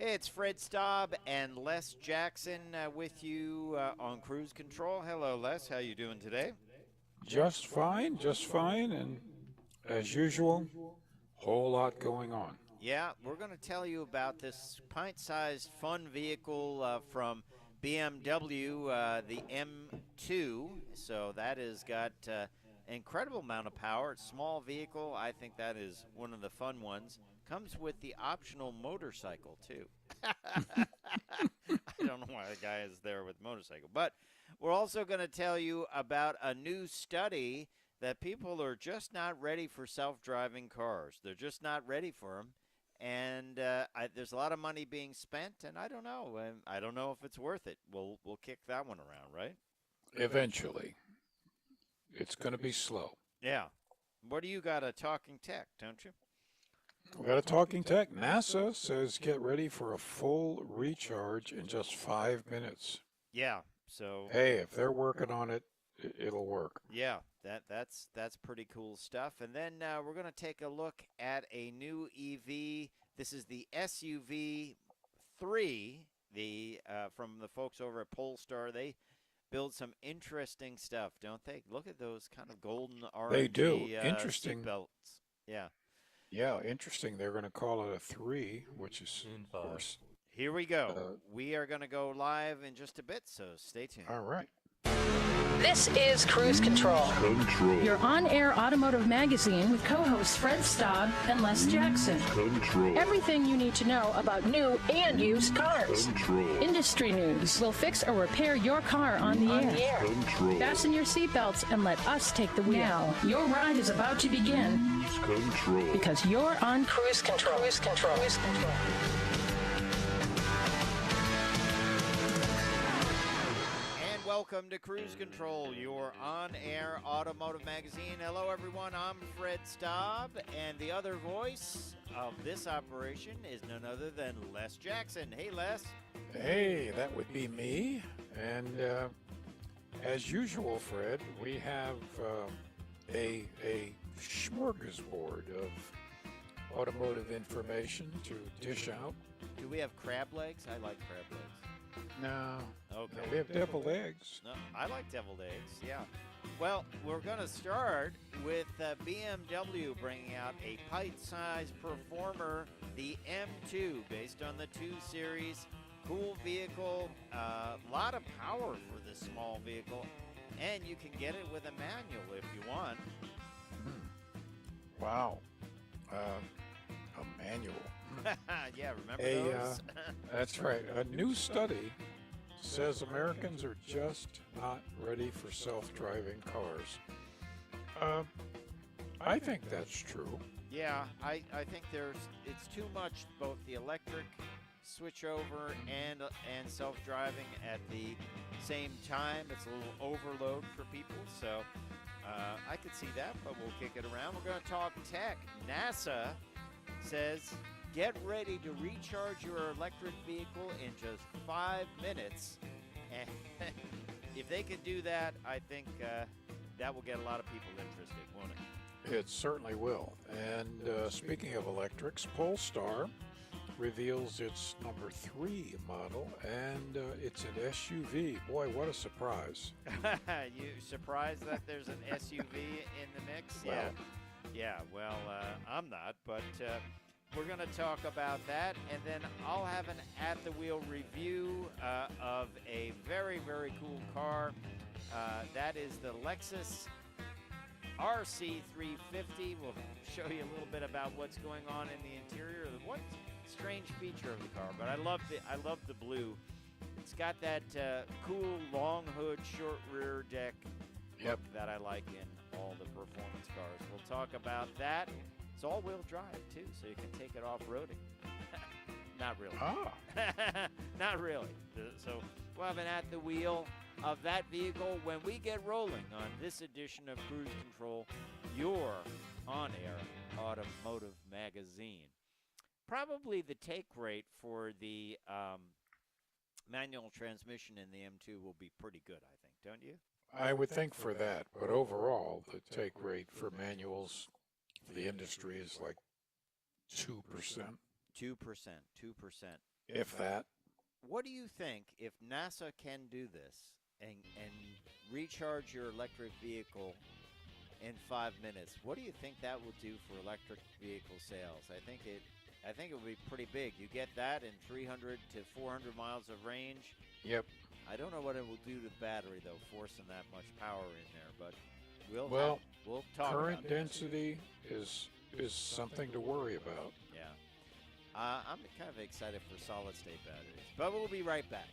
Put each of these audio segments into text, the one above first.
Hey, it's Fred Staub and Les Jackson with you on Cruise Control. Hello, Les. How you doing today? Just fine, and as usual, whole lot going on. Yeah, we're going to tell you about this pint-sized fun vehicle from BMW, the M2. So that has got an incredible amount of power. It's a small vehicle. I think that is one of the fun ones. Comes with the optional motorcycle, too. I don't know why the guy is there with motorcycle. But we're also going to tell you about a new study that people are just not ready for self-driving cars. They're just not ready for them. And there's a lot of money being spent, and I don't know. I don't know if it's worth it. We'll kick that one around, right? Eventually, it's going to be slow. Yeah. What do you got? A talking tech, don't you? We got a talking tech. NASA says get ready for a full recharge in just 5 minutes. Yeah. So hey, if they're working on it, it'll work. Yeah, that's pretty cool stuff. And then we're going to take a look at a new EV. This is the SUV 3, from the folks over at Polestar. They build some interesting stuff, don't they? Look at those kind of golden orange. They do. Interesting. Seatbelts. Yeah. Yeah, interesting. They're going to call it a 3, which is, of course. Here we go. We are going to go live in just a bit, so stay tuned. All right. This is Cruise Control. Your on-air automotive magazine with co-hosts Fred Staub and Les Jackson. Everything you need to know about new and used cars. Industry news. We'll fix or repair your car on the air. Fasten your seatbelts and let us take the wheel. Now, your ride is about to begin. Because you're on Cruise Control. Cruise Control. Cruise Control. Welcome to Cruise Control, your on-air automotive magazine. Hello, everyone. I'm Fred Staub, and the other voice of this operation is none other than Les Jackson. Hey, Les. Hey, that would be me. And as usual, Fred, we have a smorgasbord of automotive information to dish out. Do we have crab legs? I like crab legs. No. Okay. No, we have deviled eggs. No, I like deviled eggs, yeah. Well, we're going to start with BMW bringing out a pint-sized performer, the M2, based on the 2 Series. Cool vehicle, a lot of power for this small vehicle, and you can get it with a manual if you want. Wow. A manual. Yeah, remember those? That's right. A new study says Americans are just not ready for self-driving cars. I think that's true. Yeah, I think it's too much, both the electric switchover and self-driving at the same time. It's a little overload for people, so I could see that, but we'll kick it around. We're going to talk tech. NASA says get ready to recharge your electric vehicle in just 5 minutes. And if they can do that, I think that will get a lot of people interested, won't it? It certainly will. And speaking of electrics, Polestar reveals its number 3 model, and it's an SUV. Boy, what a surprise. You surprised that there's an SUV in the mix? Well, Yeah, well, I'm not, but we're going to talk about that, and then I'll have an at-the-wheel review of a very, very cool car. That is the Lexus RC350. We'll show you a little bit about what's going on in the interior. One strange feature of the car, but I love the blue. It's got that cool long hood, short rear deck look that I like in all the performance cars. We'll talk about that. It's all-wheel drive, too, so you can take it off-roading. Not really. Not really. So we'll have an at-the-wheel of that vehicle when we get rolling on this edition of Cruise Control, your on-air automotive magazine. Probably the take rate for the manual transmission in the M2 will be pretty good, I think, don't you? I would think for that, but overall, the take rate for manuals for the industry is like 2%. 2%. 2%. if that. What do you think if NASA can do this and recharge your electric vehicle in 5 minutes? What do you think that will do for electric vehicle sales? I think it would be pretty big. You get that in 300 to 400 miles of range. Yep. I don't know what it will do to the battery though, forcing that much power in there, but we'll talk current about density is something to worry about. Yeah. I'm kind of excited for solid state batteries, but we'll be right back.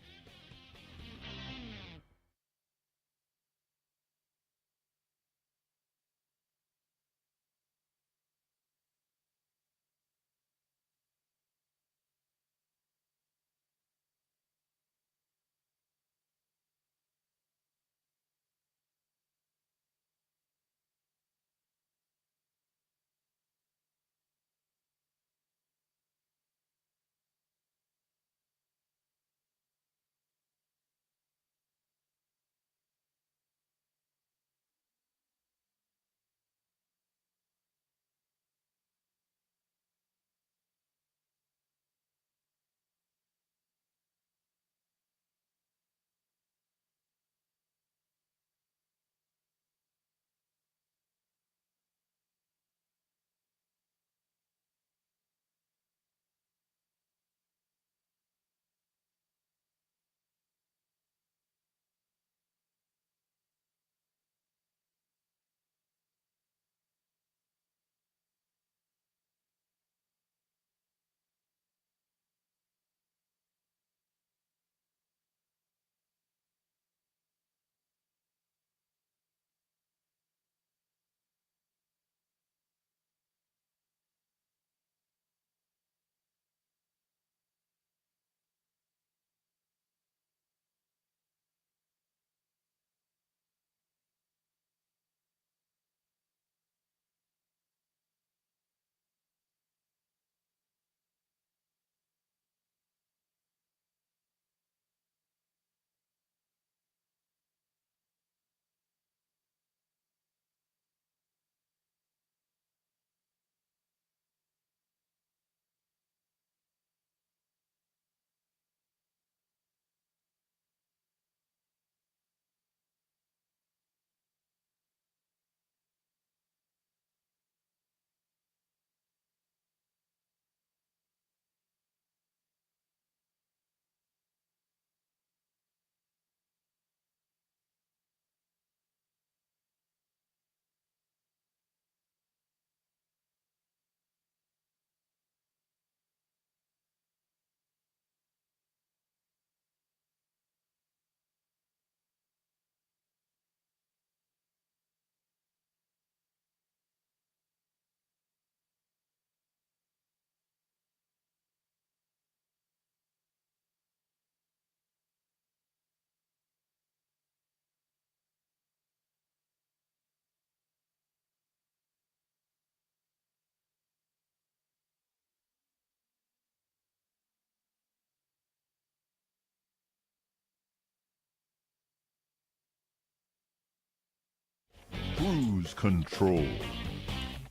Cruise Control.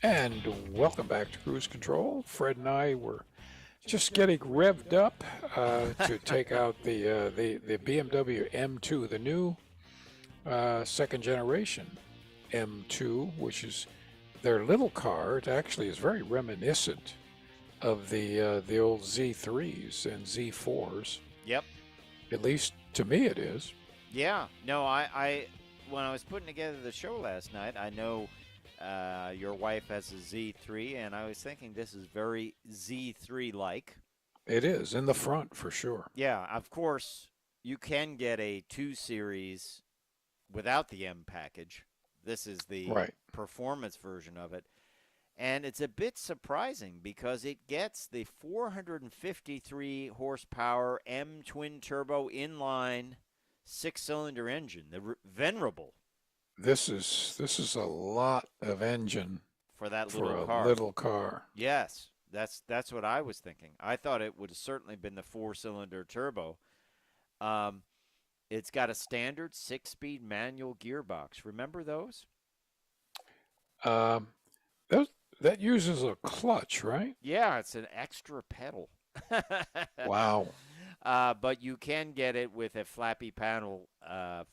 And welcome back to Cruise Control. Fred and I were just getting revved up to take out the BMW M2, the new second generation M2, which is their little car. It actually is very reminiscent of the old Z3s and Z4s. Yep. At least to me it is. Yeah. No, I when I was putting together the show last night, I know your wife has a Z3, and I was thinking this is very Z3-like. It is, in the front for sure. Yeah, of course, you can get a 2 Series without the M package. This is the performance version of it. And it's a bit surprising because it gets the 453 horsepower M twin turbo inline 6-cylinder engine, the venerable. This is a lot of engine for that for little a car. little car. Yes, that's what I was thinking. I thought it would have certainly been the 4-cylinder turbo. It's got a standard 6-speed manual gearbox. Remember those? Those that uses a clutch, right? Yeah, it's an extra pedal. Wow. But you can get it with a flappy paddle uh,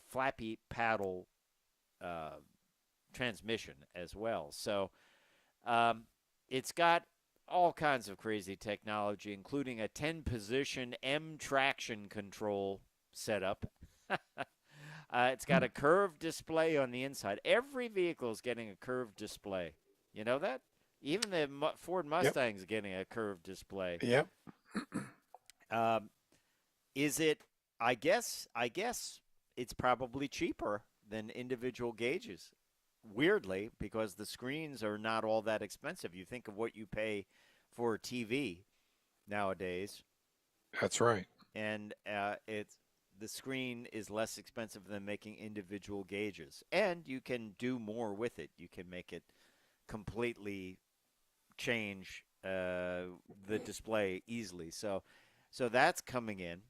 transmission as well. So um, it's got all kinds of crazy technology, including a 10-position M traction control setup. It's got a curved display on the inside. Every vehicle is getting a curved display. You know that? Even the Ford Yep. Mustang is getting a curved display. Yep. Um, is it? I guess. It's probably cheaper than individual gauges. Weirdly, because the screens are not all that expensive. You think of what you pay for a TV nowadays, That's right. and it's the screen is less expensive than making individual gauges, and you can do more with it. You can make it completely change the display easily. So that's coming in.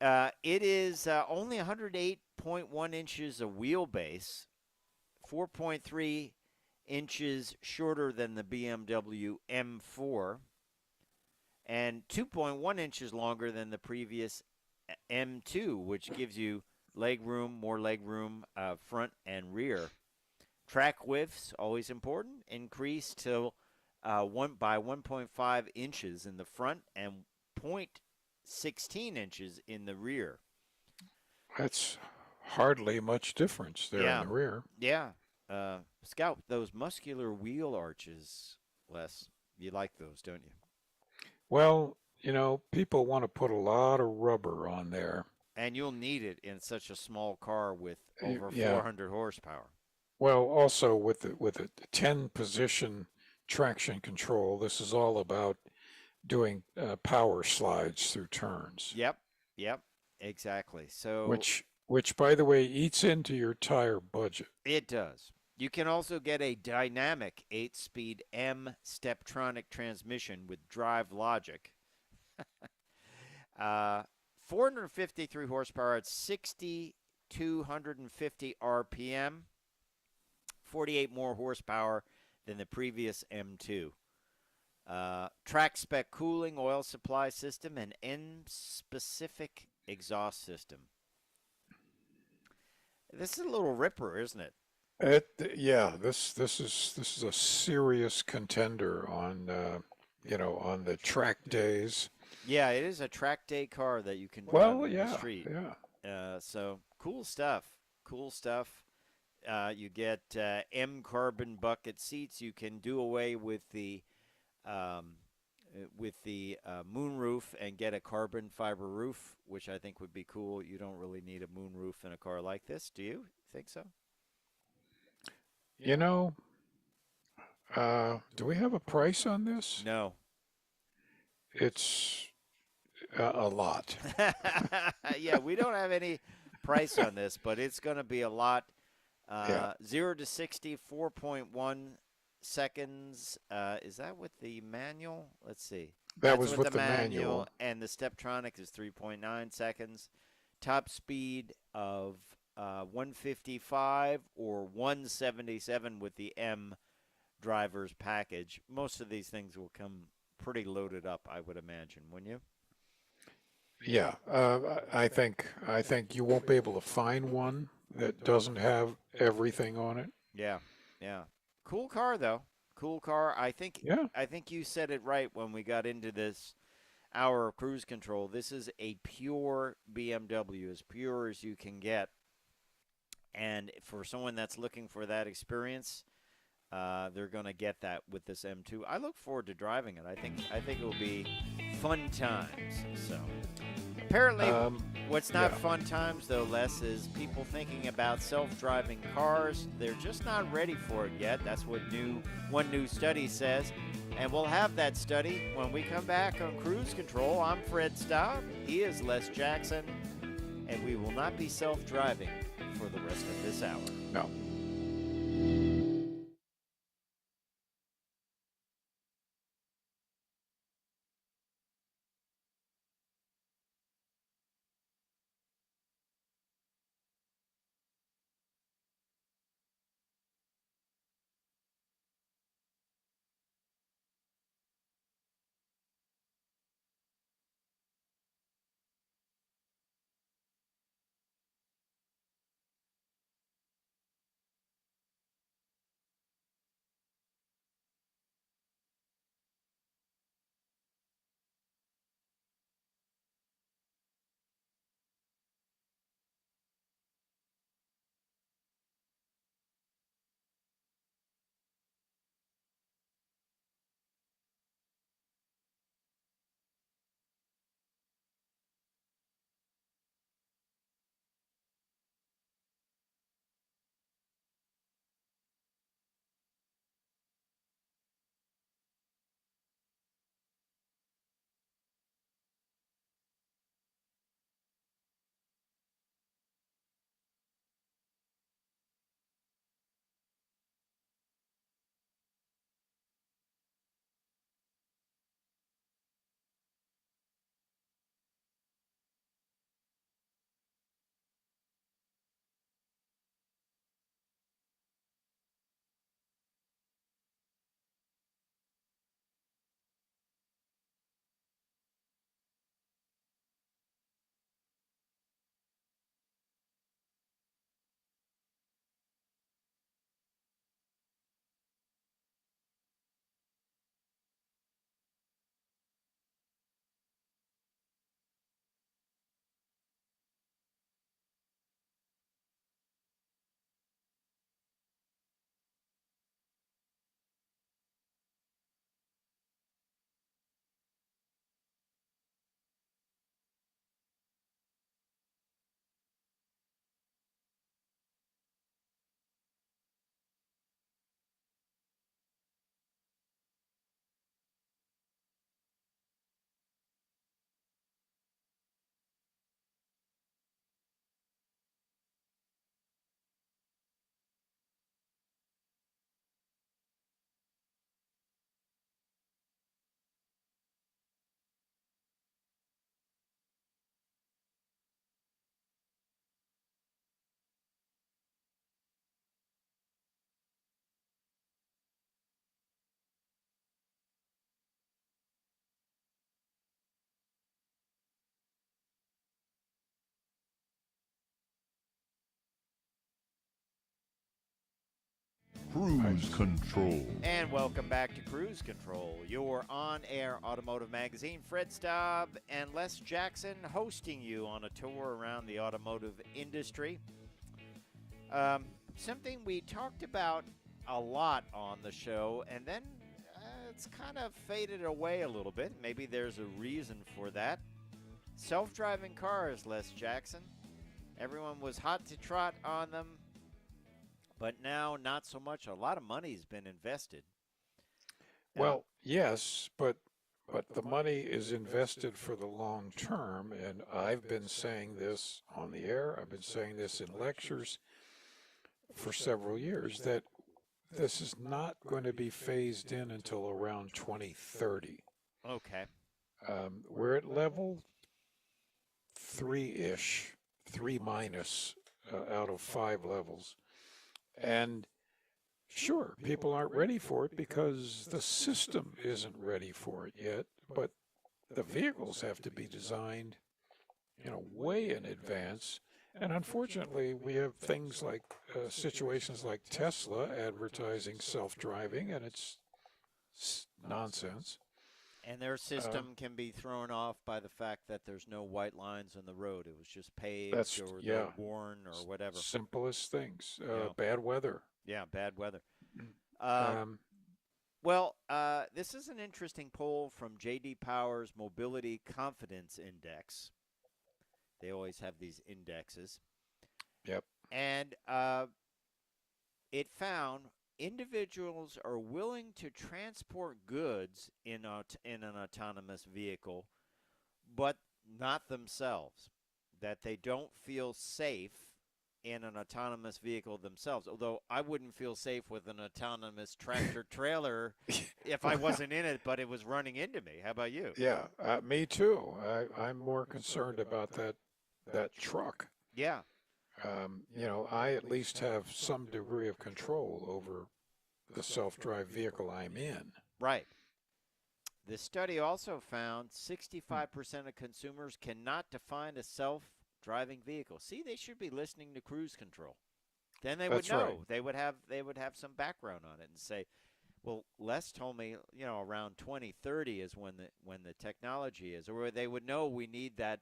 It is only 108.1 inches of wheelbase, 4.3 inches shorter than the BMW M4, and 2.1 inches longer than the previous M2, which gives you more leg room, front and rear. Track widths, always important, increased to 1.5 inches in the front and 0.16 inches in the rear. That's hardly much difference there in the rear. Yeah. Scout, those muscular wheel arches, Les, you like those, don't you? Well, people want to put a lot of rubber on there. And you'll need it in such a small car with over Yeah. 400 horsepower. Well, also with the 10-position traction control, this is all about doing power slides through turns. Yep, exactly. So which by the way eats into your tire budget. It does. You can also get a dynamic 8-speed M Steptronic transmission with drive logic. 453 horsepower at 6,250 RPM, 48 more horsepower than the previous M2. Track spec cooling, oil supply system, and N-specific exhaust system. This is a little ripper, isn't it? This is a serious contender on on the track days. Yeah, it is a track day car that you can drive on the street. So cool stuff. You get M carbon bucket seats. You can do away with the moonroof and get a carbon fiber roof, which I think would be cool. You don't really need a moonroof in a car like this, do you? Think so? Do we have a price on this? No. It's a lot. Yeah, we don't have any price on this, but it's going to be a lot. 0 to 60, 4.1 seconds. Is that with the manual? Let's see. That was with the manual. And the Steptronic is 3.9 seconds. Top speed of 155 or 177 with the M driver's package. Most of these things will come pretty loaded up, I would imagine, wouldn't you? Yeah, I think you won't be able to find one that doesn't have everything on it. Yeah. Cool car though. Cool car. I think you said it right when we got into this hour of cruise control. This is a pure BMW, as pure as you can get. And for someone that's looking for that experience, they're going to get that with this M2. I look forward to driving it. I think it will be fun times. So apparently, what's not fun times though, Les, is people thinking about self-driving cars. They're just not ready for it yet. That's what one new study says. And we'll have that study when we come back on Cruise Control. I'm Fred Staub. He is Les Jackson. And we will not be self-driving for the rest of this hour. No. Cruise Control. And welcome back to Cruise Control, your on-air automotive magazine. Fred Staub and Les Jackson hosting you on a tour around the automotive industry. Something we talked about a lot on the show, and then it's kind of faded away a little bit. Maybe there's a reason for that. Self-driving cars, Les Jackson. Everyone was hot to trot on them, but now not so much. A lot of money's been invested. Well, yes, but the money is invested for the long term, and I've been saying this on the air. I've been saying this in lectures for several years, that this is not going to be phased in until around 2030. Okay. We're at level 3-ish, 3 minus out of 5 levels. And sure, people aren't ready for it because the system isn't ready for it yet, but the vehicles have to be designed, way in advance. And unfortunately, we have things like situations like Tesla advertising self-driving, and it's nonsense. And their system can be thrown off by the fact that there's no white lines on the road. It was just paved or they're worn or whatever. Simplest things. Bad weather. Yeah, bad weather. This is an interesting poll from J.D. Power's Mobility Confidence Index. They always have these indexes. Yep. And it found individuals are willing to transport goods in an autonomous vehicle, but not themselves. That they don't feel safe in an autonomous vehicle themselves. Although I wouldn't feel safe with an autonomous tractor trailer if I wasn't in it, but it was running into me. How about you? Yeah, me too. I'm more concerned about that truck. Yeah. I at least have some degree of control over the self-drive vehicle I'm in. Right. The study also found 65% of consumers cannot define a self-driving vehicle. See, they should be listening to Cruise Control. Then they would know. Right. They would have some background on it and say, well, Les told me, around 2030 is when the technology is, or they would know we need that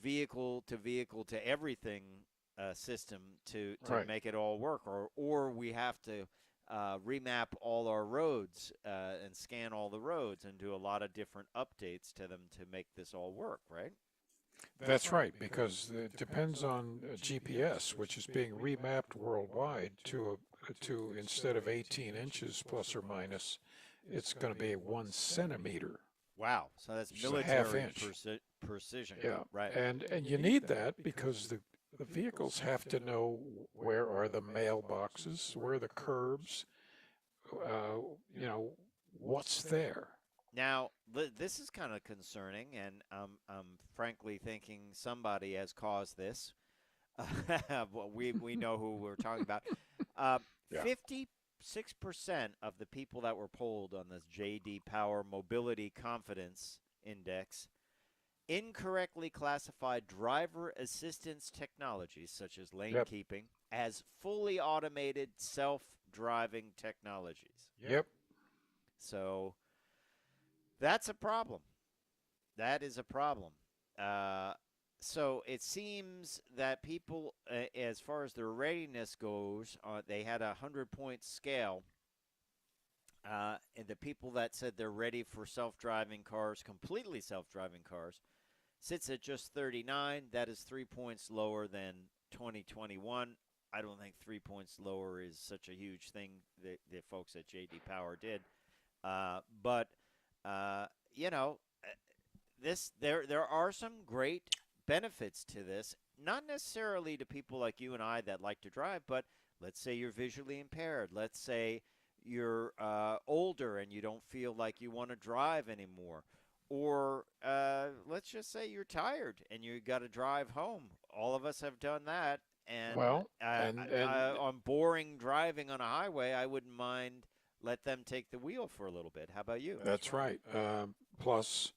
vehicle to everything system to make it all work, or we have to remap all our roads and scan all the roads and do a lot of different updates to them to make this all work, right? That's right, because it depends on GPS, which is being remapped worldwide to instead of 18 inches plus or minus, it's going to be 1 centimeter. Wow, so that's military precision. Yeah, right. And you need that because the vehicles have to know where are the mailboxes, where are the curbs, what's there. Now, this is kind of concerning, and I'm frankly thinking somebody has caused this. Well, we know who we're talking about. 56% of the people that were polled on this J.D. Power Mobility Confidence Index incorrectly classified driver assistance technologies, such as lane keeping, as fully automated self-driving technologies. Yep. So that's a problem. That is a problem. So it seems that people, as far as their readiness goes, they had a 100-point scale. And the people that said they're ready for self-driving cars, completely self-driving cars, sits at just 39. That is 3 points lower than 2021. I don't think 3 points lower is such a huge thing that the folks at J.D. Power did. There are some great benefits to this, not necessarily to people like you and I that like to drive, but let's say you're visually impaired. Let's say you're older and you don't feel like you want to drive anymore. Or let's just say you're tired and you got to drive home. All of us have done that. And, on boring driving on a highway, I wouldn't mind let them take the wheel for a little bit. How about you? That's right. Plus,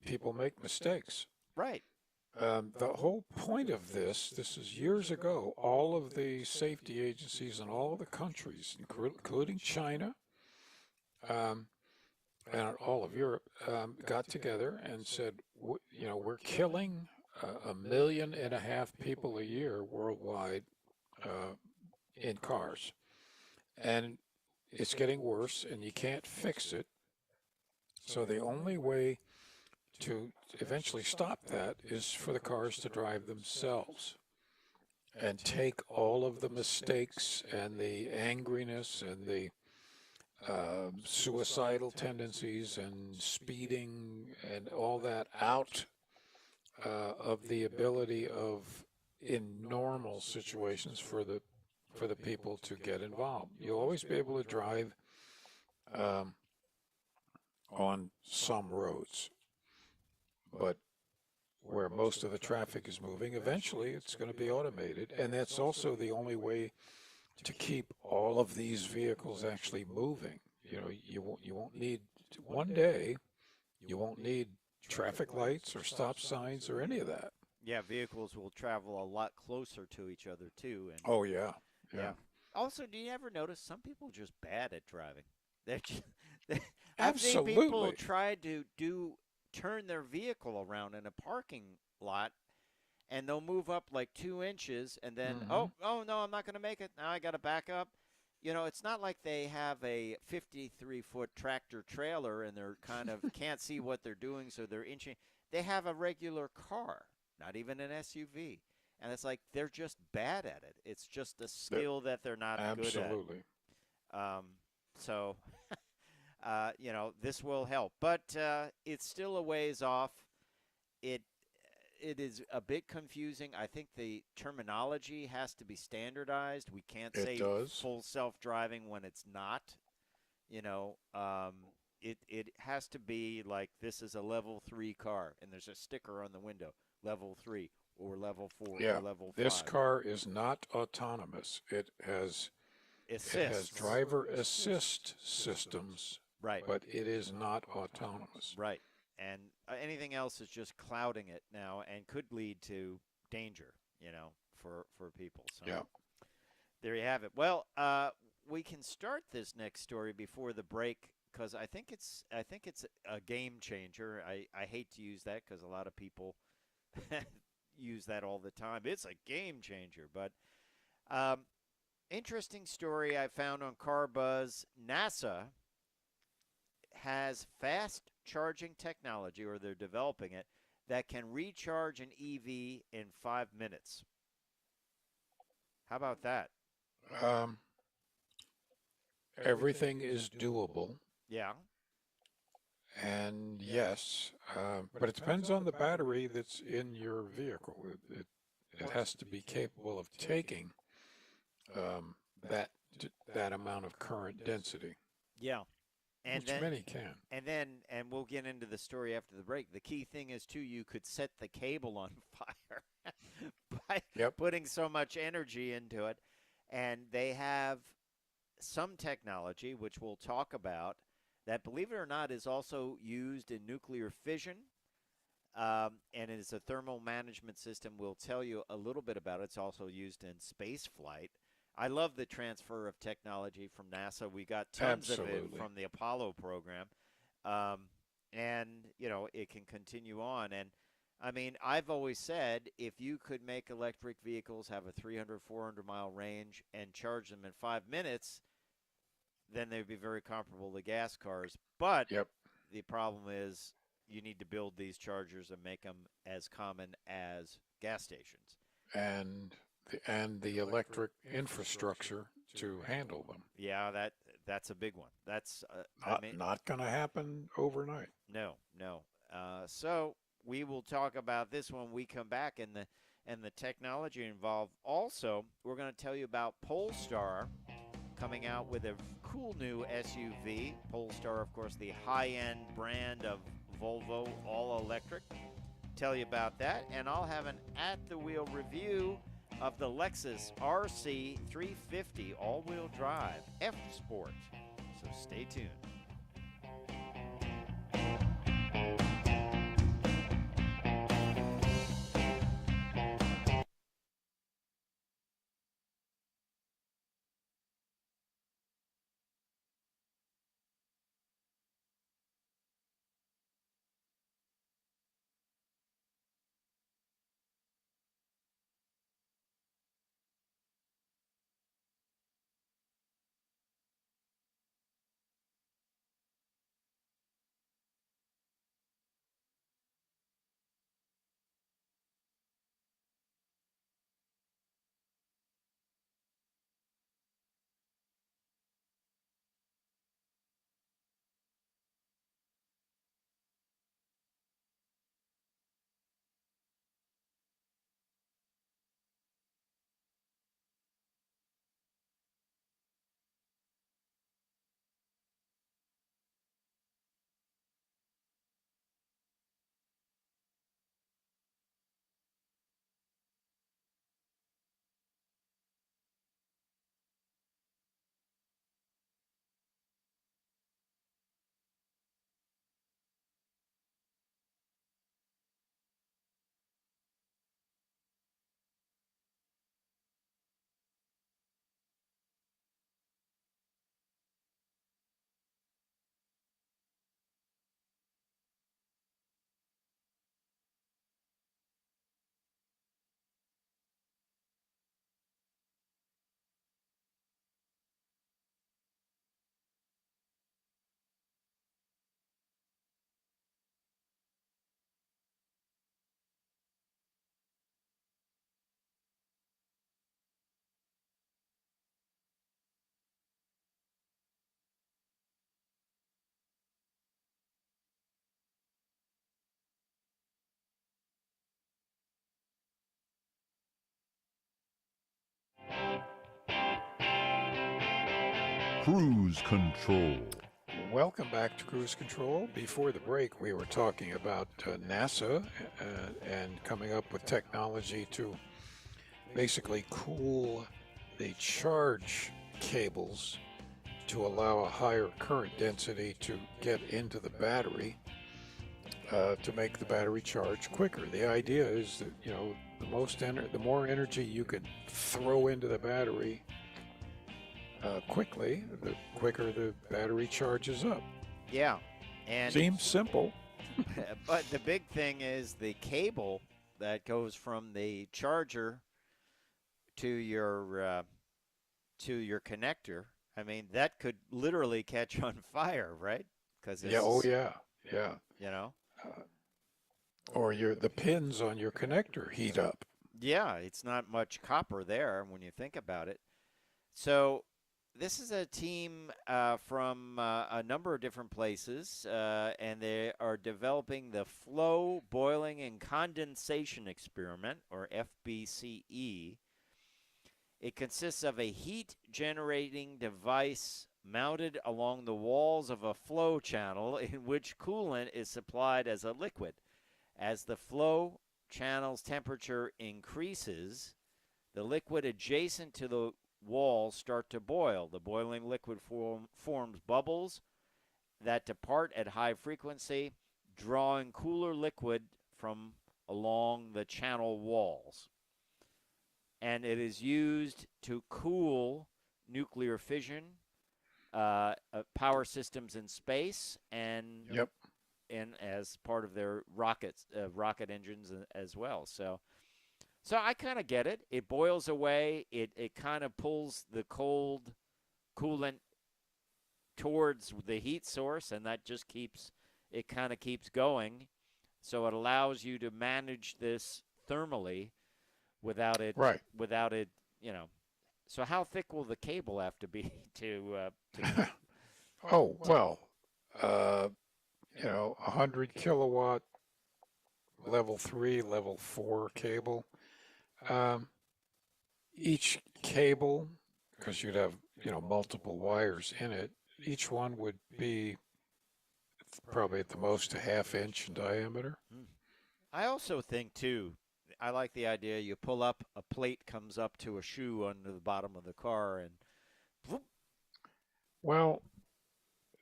people make mistakes. Right. The whole point of this is years ago, all of the safety agencies in all of the countries, including China, and all of Europe, got together and said, we're killing 1.5 million people a year worldwide in cars. And it's getting worse, and you can't fix it. So the only way to eventually stop that is for the cars to drive themselves and take all of the mistakes and the angriness and the suicidal tendencies and speeding and all that out of the ability of, in normal situations, for the people to get involved. You'll always be able to drive on some roads, but where most of the traffic is moving, eventually it's going to be automated, and that's also the only way to keep all of these vehicles actually moving. You won't need, one day, you won't need traffic lights or stop signs or any of that. Yeah, vehicles will travel a lot closer to each other too. And oh yeah. Also, do you ever notice some people are just bad at driving? I've seen Absolutely. people try to turn their vehicle around in a parking lot, and they'll move up like 2 inches, and then oh no, I'm not going to make it. Now I got to back up. It's not like they have a 53-foot tractor trailer and they're kind of can't see what they're doing, so they're inching. They have a regular car, not even an SUV. And it's like they're just bad at it. It's just a skill that they're not good at. Absolutely. So, this will help. But it's still a ways off. It is a bit confusing. I think the terminology has to be standardized. We can't say full self-driving when it's not. It has to be like this is a level 3 car, and there's a sticker on the window, level 3 or level 4 or level 5. This car is not autonomous. It has driver assist systems, right? But it is not autonomous, right? And anything else is just clouding it now and could lead to danger, for people. So there you have it. Well, we can start this next story before the break because I think it's a game changer. I hate to use that because a lot of people use that all the time. It's a game changer, but interesting story I found on Car Buzz. NASA has fast charging technology, or they're developing it, that can recharge an EV in 5 minutes. How about that? Everything is doable. Yeah. And yes, but it depends on the battery that's in your vehicle. It has to be capable of taking that amount of current density. Yeah. Which many can. And we'll get into the story after the break. The key thing is, too, you could set the cable on fire by putting so much energy into it. And they have some technology, which we'll talk about, that, believe it or not, is also used in nuclear fission. And it is a thermal management system. We'll tell you a little bit about it. It's also used in space flight. I love the transfer of technology from NASA. We got tons of it from the Apollo program. And, it can continue on. And, I mean, I've always said if you could make electric vehicles have a 300, 400-mile range and charge them in 5 minutes, then they'd be very comparable to gas cars. But the problem is you need to build these chargers and make them as common as gas stations. And the electric infrastructure to handle them. Yeah, that's a big one. That's not going to happen overnight. No. So we will talk about this when we come back and the technology involved. Also, we're going to tell you about Polestar coming out with a cool new SUV. Polestar, of course, the high-end brand of Volvo, all electric. Tell you about that, and I'll have an at-the-wheel review of the Lexus RC350 all-wheel drive F Sport. So stay tuned. Cruise Control. Welcome back to Cruise Control. Before the break, we were talking about NASA and coming up with technology to basically cool the charge cables to allow a higher current density to get into the battery to make the battery charge quicker. The idea is that, you know, the more energy you can throw into the battery quickly, the quicker the battery charges up. Yeah. And Seems simple. but the big thing is the cable that goes from the charger to your connector. I mean, that could literally catch on fire, right? Because Yeah. you know. Or the pins on your connector heat up. Yeah, it's not much copper there when you think about it. So this is a team from a number of different places, and they are developing the Flow Boiling and Condensation Experiment, or FBCE. It consists of a heat-generating device mounted along the walls of a flow channel in which coolant is supplied as a liquid. As the flow channel's temperature increases, the liquid adjacent to the walls start to boil. The boiling liquid forms bubbles that depart at high frequency, drawing cooler liquid from along the channel walls. And it is used to cool nuclear fission, power systems in space, and as part of their rocket engines as well. So I kind of get it. It boils away. It kind of pulls the cold coolant towards the heat source, and that just keeps going. So it allows you to manage this thermally without it, you know. So how thick will the cable have to be to Oh, well, 100 kilowatt level 3, level 4 cable. Each cable, because you'd have, multiple wires in it, each one would be probably at the most a half-inch in diameter. I also think, too, I like the idea you pull up, a plate comes up to a shoe under the bottom of the car, and whoop. Well,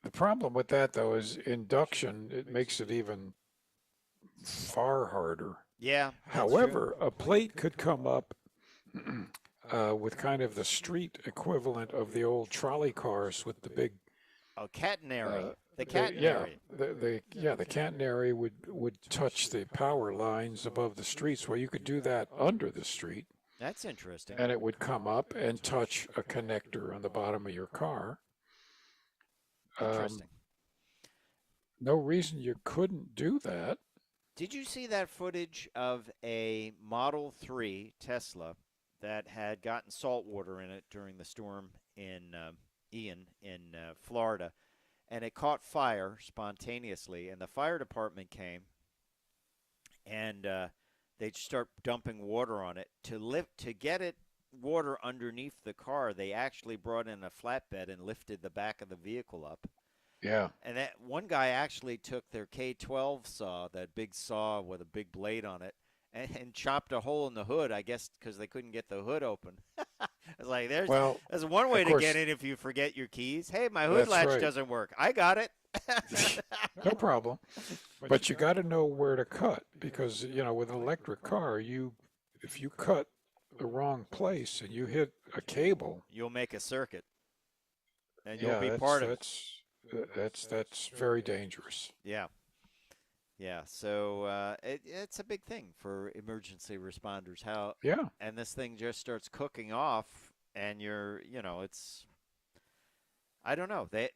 the problem with that, though, is induction. It makes it even far harder. Yeah. However, a plate could come up with kind of the street equivalent of the old trolley cars with the big catenary. The catenary. The catenary would touch the power lines above the streets. Well, you could do that under the street. That's interesting. And it would come up and touch a connector on the bottom of your car. Interesting. No reason you couldn't do that. Did you see that footage of a Model 3 Tesla that had gotten salt water in it during the storm in Ian in Florida? And it caught fire spontaneously, and the fire department came, and they'd start dumping water on it. To get it water underneath the car, they actually brought in a flatbed and lifted the back of the vehicle up. Yeah. And that one guy actually took their K12 saw, that big saw with a big blade on it, and chopped a hole in the hood, I guess because they couldn't get the hood open. It's like, there's one way to get in if you forget your keys. Hey, my hood latch doesn't work. I got it. No problem. But you got to know where to cut, because, with an electric car, if you cut the wrong place and you hit a cable, you'll make a circuit, and you'll be part of it. That's very dangerous. Yeah. Yeah, so it's a big thing for emergency responders. And this thing just starts cooking off, and it's, I don't know. They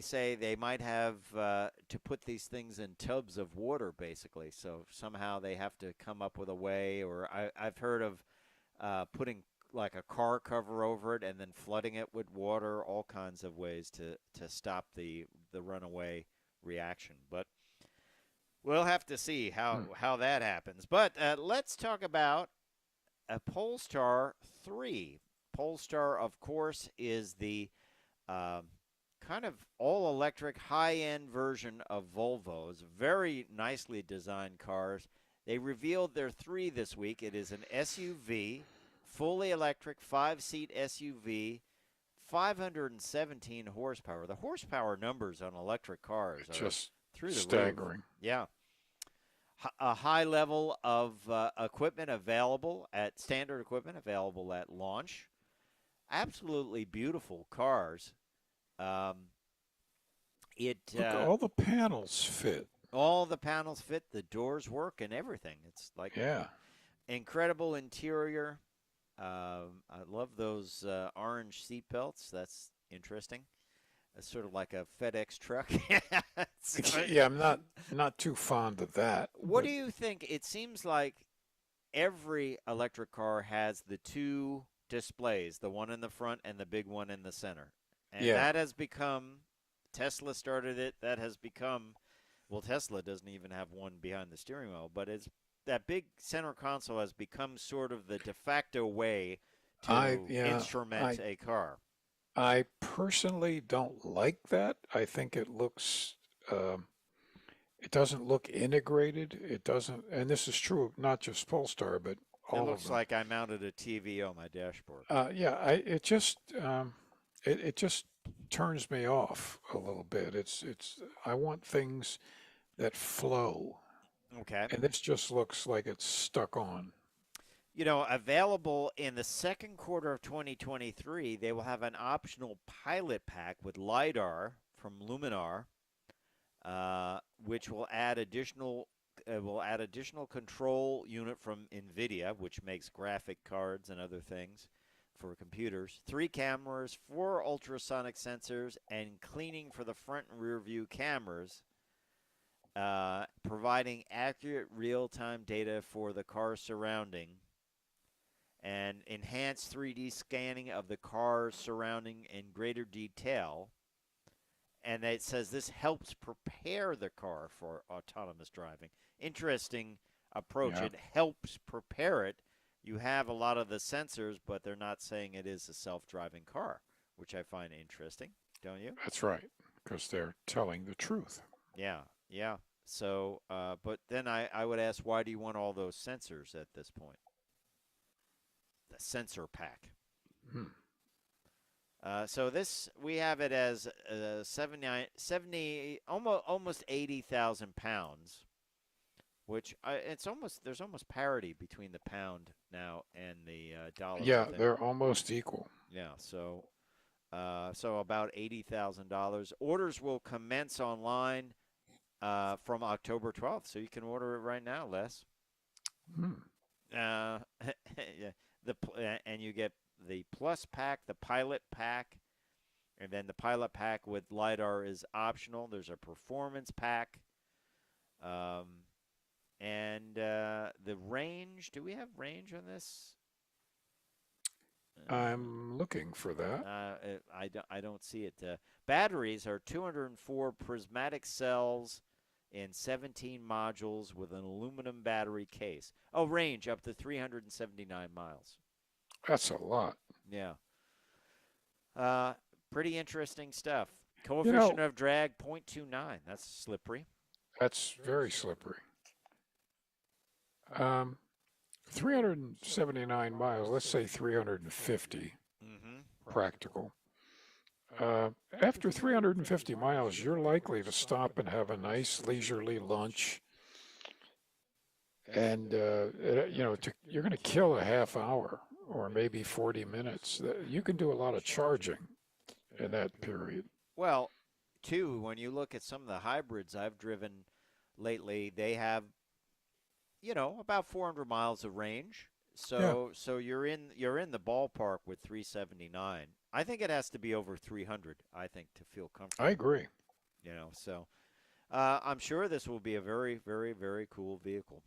say they might have to put these things in tubs of water, basically. So somehow they have to come up with a way, or I've heard of putting like a car cover over it and then flooding it with water, all kinds of ways to stop the runaway reaction. But we'll have to see how that happens. But let's talk about a Polestar 3. Polestar, of course, is the kind of all-electric, high-end version of Volvo's. Very nicely designed cars. They revealed their 3 this week. It is an SUV, fully electric, 5-seat SUV, 517 horsepower. The horsepower numbers on electric cars are just through the staggering. roof. Yeah. A high level of equipment available at standard equipment available at launch. Absolutely beautiful cars. Look, all the panels fit. All the panels fit. The doors work and everything. It's like incredible interior. I love those orange seat belts. That's interesting. It's sort of like a FedEx truck. Yeah, I'm not too fond of that. What do you think? It seems like every electric car has the 2 displays, the one in the front and the big one in the center. And that has become, Tesla started it, that has become, well, Tesla doesn't even have one behind the steering wheel, but it's that big center console has become sort of the de facto way to instrument a car. I personally don't like that. I think it looks, it doesn't look integrated. It doesn't, and this is true of not just Polestar, but all of them. It looks like I mounted a TV on my dashboard. It just turns me off a little bit. I want things that flow. Okay. And this just looks like it's stuck on. You know, available in the second quarter of 2023, they will have an optional pilot pack with LiDAR from Luminar, which will add additional control unit from NVIDIA, which makes graphic cards and other things for computers. 3 cameras, 4 ultrasonic sensors, and cleaning for the front and rear view cameras, providing accurate real-time data for the car surrounding, and enhanced 3D scanning of the car surrounding in greater detail. And it says this helps prepare the car for autonomous driving. Interesting approach. Yeah. It helps prepare it. You have a lot of the sensors, but they're not saying it is a self-driving car, which I find interesting, don't you? That's right, because they're telling the truth. Yeah. So, but then I would ask, why do you want all those sensors at this point? The sensor pack. So this, we have it as 70, almost 80,000 pounds, which there's almost parity between the pound now and the dollar. Yeah, they're almost equal. Yeah, so about $80,000. Orders will commence online from October 12th, so you can order it right now, Les. Yeah. And you get the Plus pack, the Pilot pack, and then the Pilot pack with LiDAR is optional. There's a Performance pack. And the range, do we have range on this? I'm looking for that. I don't see it. Batteries are 204 prismatic cells in 17 modules with an aluminum battery case. Oh, range up to 379 miles. That's a lot. Yeah. Pretty interesting stuff. Coefficient of drag 0.29. That's slippery. That's very slippery. 379 miles, let's say 350 practical. After 350 miles, you're likely to stop and have a nice leisurely lunch. And, you're going to kill a half hour or maybe 40 minutes. You can do a lot of charging in that period. Well, too, when you look at some of the hybrids I've driven lately, they have, about 400 miles of range. So you're in the ballpark with 379. I think it has to be over 300, I think, to feel comfortable. I agree. So I'm sure this will be a very, very, very cool vehicle.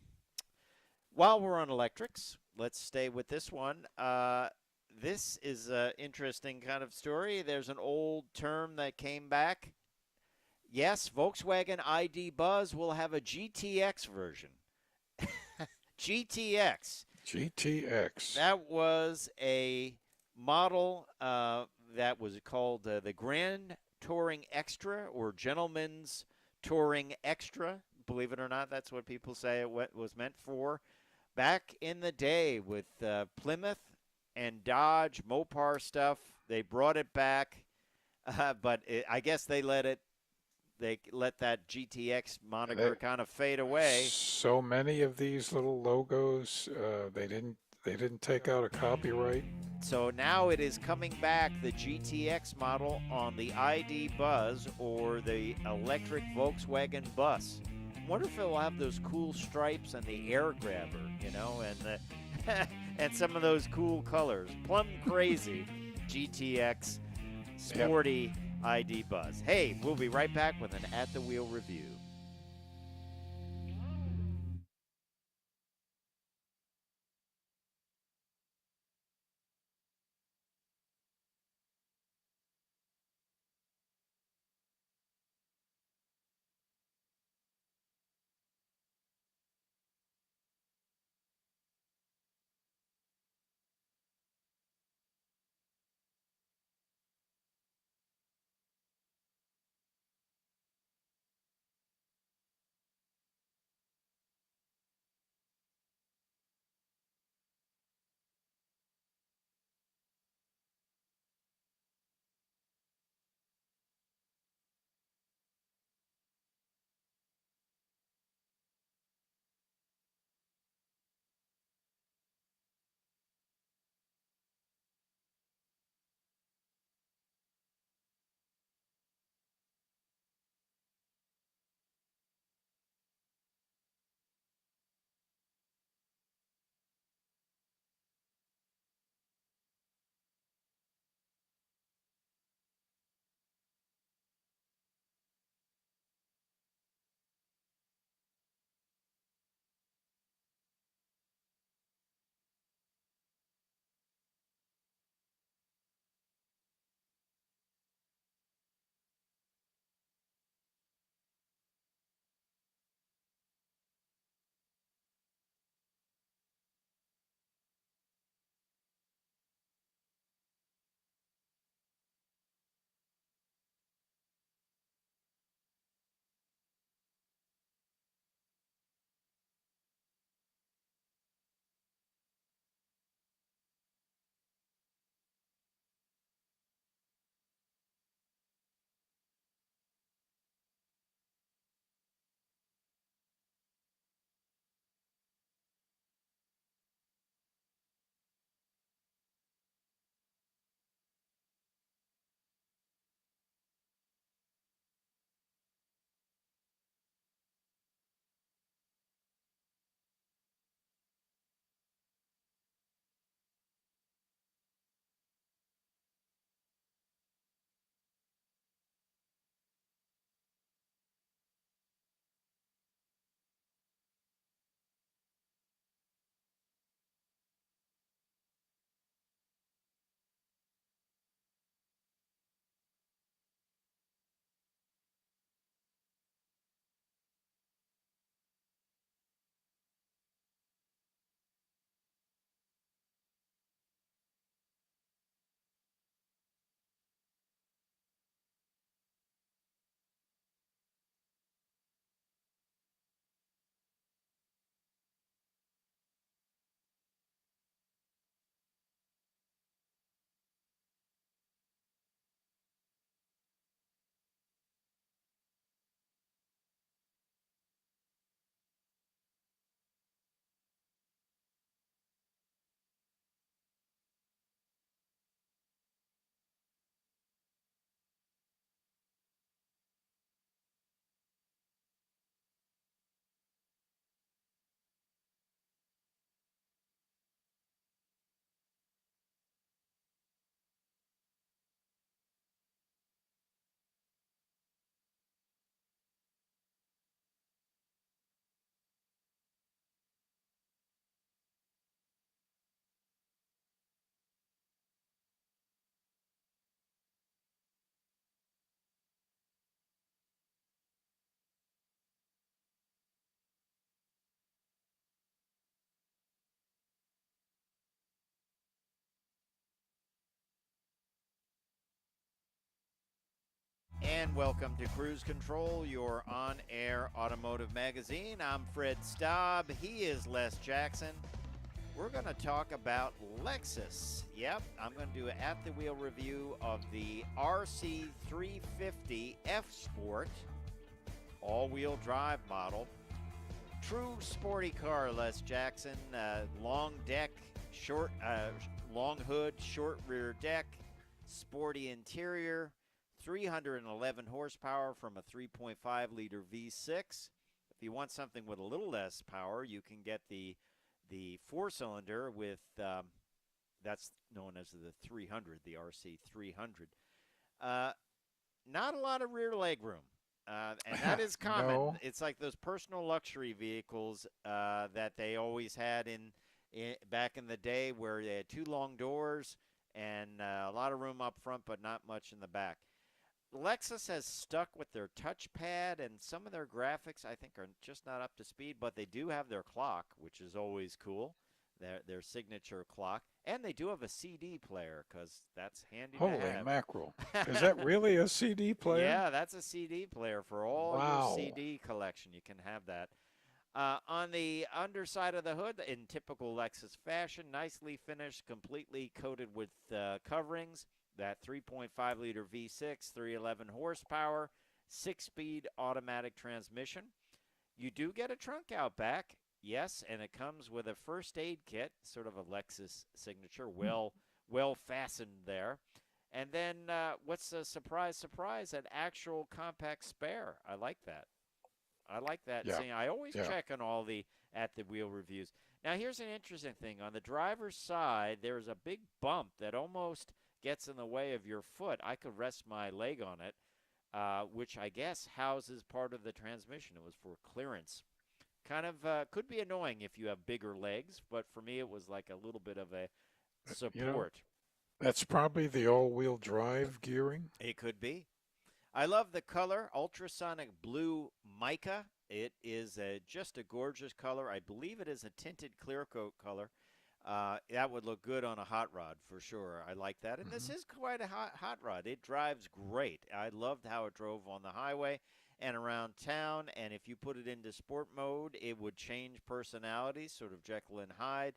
While we're on electrics, let's stay with this one. This is an interesting kind of story. There's an old term that came back. Yes, Volkswagen ID Buzz will have a GTX version. GTX. GTX. That was a model that was called the Grand Touring Extra or Gentleman's Touring Extra. Believe it or not, that's what people say it was meant for. Back in the day with Plymouth and Dodge Mopar stuff, they brought it back, but I guess they let that GTX moniker kind of fade away. So many of these little logos, they didn't take out a copyright. So now it is coming back, the GTX model on the ID Buzz or the electric Volkswagen Bus. I wonder if it will have those cool stripes and the air grabber, and and some of those cool colors. Plum crazy GTX sporty ID Buzz. Hey, we'll be right back with an At the Wheel review. And welcome to Cruise Control, your on-air automotive magazine. I'm Fred Staub. He is Les Jackson. We're going to talk about Lexus. Yep, I'm going to do an at-the-wheel review of the RC350 F Sport, all-wheel drive model. True sporty car, Les Jackson. Long deck, long hood, short rear deck, sporty interior, 311 horsepower from a 3.5-liter V6. If you want something with a little less power, you can get the four-cylinder with, that's known as the 300, the RC300. Not a lot of rear leg room, and that is common. No. It's like those personal luxury vehicles that they always had in back in the day, where they had two long doors and a lot of room up front, but not much in the back. Lexus has stuck with their touchpad, and some of their graphics, I think, are just not up to speed, but they do have their clock, which is always cool, their signature clock. And they do have a CD player, because that's handy to have. Holy mackerel. Is that really a CD player? Yeah, that's a CD player for all your CD collection. You can have that. On the underside of the hood, in typical Lexus fashion, nicely finished, completely coated with coverings. That 3.5-liter V6, 311 horsepower, 6-speed automatic transmission. You do get a trunk out back, yes, and it comes with a first aid kit, sort of a Lexus signature, well fastened there. And then what's a surprise, an actual compact spare. I like that. Yeah. See, I always check on all the at-the-wheel reviews. Now, here's an interesting thing. On the driver's side, there's a big bump that almost gets in the way of your foot. I could rest my leg on it, which I guess houses part of the transmission. It was for clearance. Kind of could be annoying if you have bigger legs, but for me it was like a little bit of a support. That's probably the all-wheel drive gearing. It could be. I love the color, ultrasonic blue mica. It is just a gorgeous color. I believe it is a tinted clear coat color. That would look good on a hot rod for sure. I like that. And this is quite a hot rod. It drives great. I loved how it drove on the highway and around town. And if you put it into sport mode, it would change personality, sort of Jekyll and Hyde.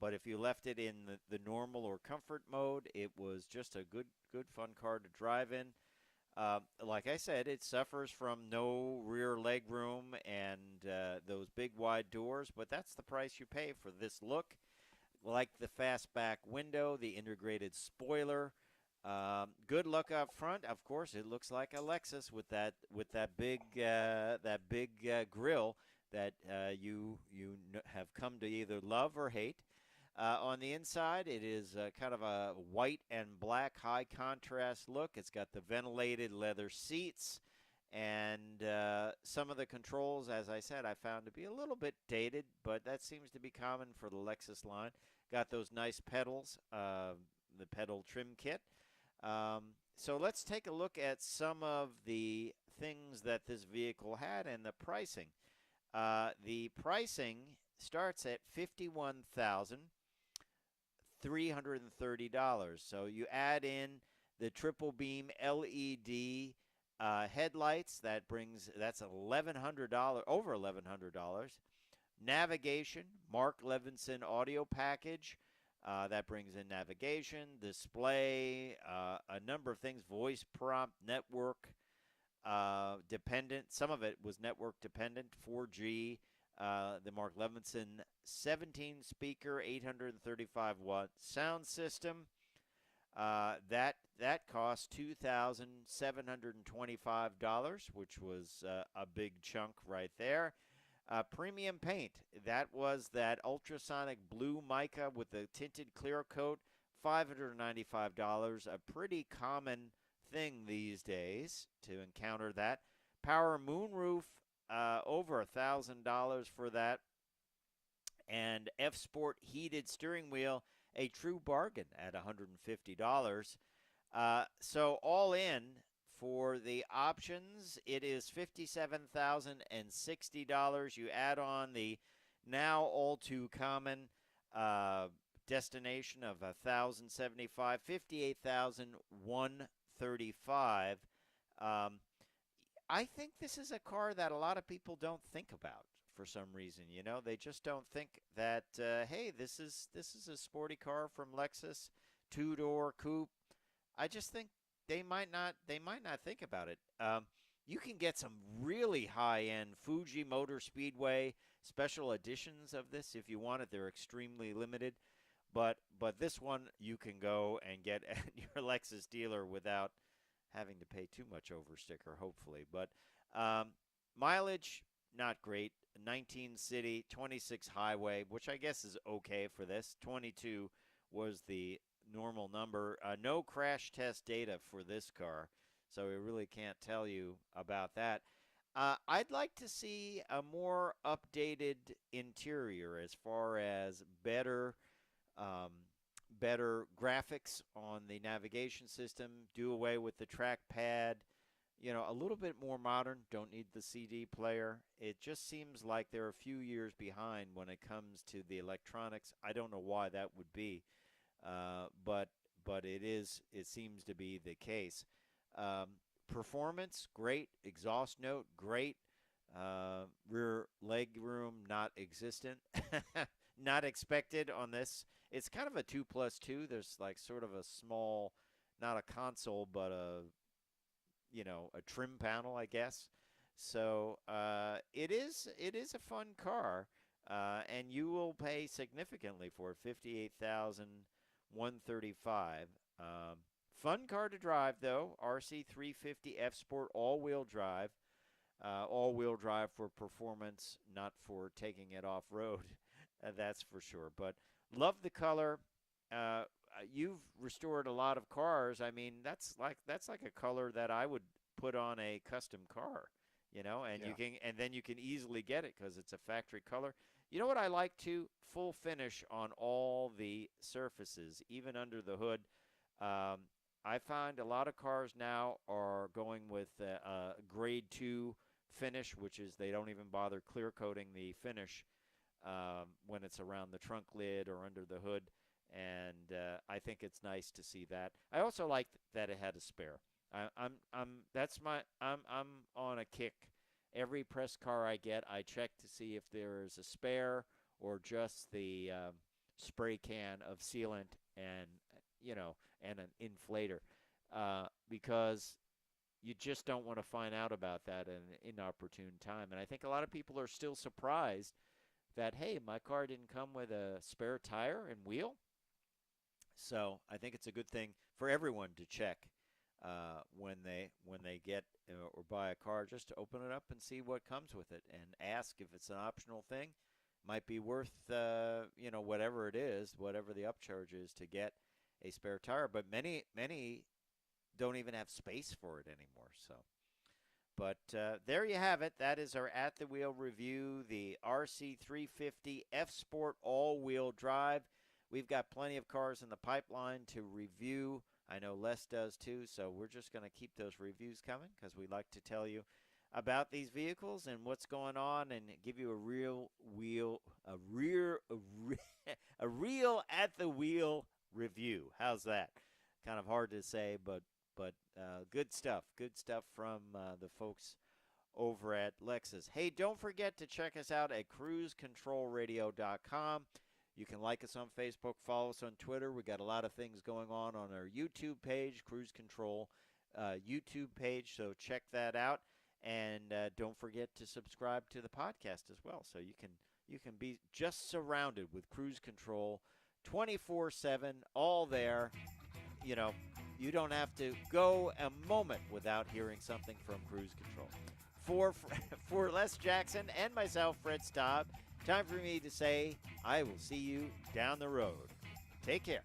But if you left it in the normal or comfort mode, it was just a good fun car to drive in. Like I said, it suffers from no rear leg room and those big wide doors, but that's the price you pay for this look. Like the fastback window, the integrated spoiler, good look up front. Of course, it looks like a Lexus with that big grill that you have come to either love or hate. On the inside, it is kind of a white and black high contrast look. It's got the ventilated leather seats, and some of the controls, as I said, I found to be a little bit dated, but that seems to be common for the Lexus line. Got those nice pedals, the pedal trim kit. So let's take a look at some of the things that this vehicle had and the pricing. The pricing starts at $51,330. So you add in the triple beam LED headlights, that's $1,100, over $1,100. Navigation, Mark Levinson audio package, that brings in navigation, display, a number of things, voice prompt, network dependent. Some of it was network dependent, 4G. The Mark Levinson 17-speaker, 835-watt sound system. That cost $2,725, which was a big chunk right there. Premium paint, that was that ultrasonic blue mica with the tinted clear coat, $595, a pretty common thing these days to encounter that. Power moonroof, over $1,000 for that. And F Sport heated steering wheel, a true bargain at $150. So all in, for the options, it is $57,060. You add on the now all too common destination of $1,075, $58,135. I think this is a car that a lot of people don't think about for some reason. You know, they just don't think that, hey, this is a sporty car from Lexus, two-door coupe. I just think they might not think about it. You can get some really high-end Fuji Motor Speedway special editions of this if you want it. They're extremely limited, but this one you can go and get at your Lexus dealer without having to pay too much over sticker, hopefully. But mileage, not great. 19 city, 26 highway, which I guess is okay for this. 22 was the normal number. No crash test data for this car, so we really can't tell you about that. I'd like to see a more updated interior as far as better graphics on the navigation system, do away with the trackpad, you know, a little bit more modern, don't need the CD player. It just seems like they're a few years behind when it comes to the electronics. I don't know why that would be, but it seems to be the case. Performance, great. Exhaust note, great. Rear leg room, not existent. Not expected on this. It's kind of a 2+2. There's like sort of a small, not a console, but a trim panel, I guess. So it is a fun car, and you will pay significantly for it, $58,135. Fun car to drive though. RC350 F Sport all-wheel drive. All-wheel drive for performance, not for taking it off-road. That's for sure. But love the color. You've restored a lot of cars. I mean, that's like a color that I would put on a custom car, you know, and then you can easily get it because it's a factory color. You know what I like too? Full finish on all the surfaces, even under the hood. I find a lot of cars now are going with a grade 2 finish, which is they don't even bother clear coating the finish when it's around the trunk lid or under the hood, and I think it's nice to see that. I also like that it had a spare. I'm on a kick. Every press car I get, I check to see if there is a spare or just the spray can of sealant and and an inflator, because you just don't want to find out about that at an inopportune time. And I think a lot of people are still surprised that, hey, my car didn't come with a spare tire and wheel. So I think it's a good thing for everyone to check when they get or buy a car, just to open it up and see what comes with it and ask if it's an optional thing. Might be worth whatever it is, whatever the upcharge is, to get a spare tire. But many don't even have space for it anymore. So, but there you have it. That is our at the wheel review, the RC350 F Sport all-wheel drive. We've got plenty of cars in the pipeline to review. I know Les does too, so we're just going to keep those reviews coming because we like to tell you about these vehicles and what's going on, and give you a real at the wheel review. How's that? Kind of hard to say, but good stuff. Good stuff from the folks over at Lexus. Hey, don't forget to check us out at cruisecontrolradio.com. You can like us on Facebook, follow us on Twitter. We got a lot of things going on our YouTube page, Cruise Control YouTube page, so check that out. And don't forget to subscribe to the podcast as well, so you can be just surrounded with Cruise Control 24/7, all there. You know, you don't have to go a moment without hearing something from Cruise Control. For Les Jackson and myself, Fred Staub, time for me to say I will see you down the road. Take care.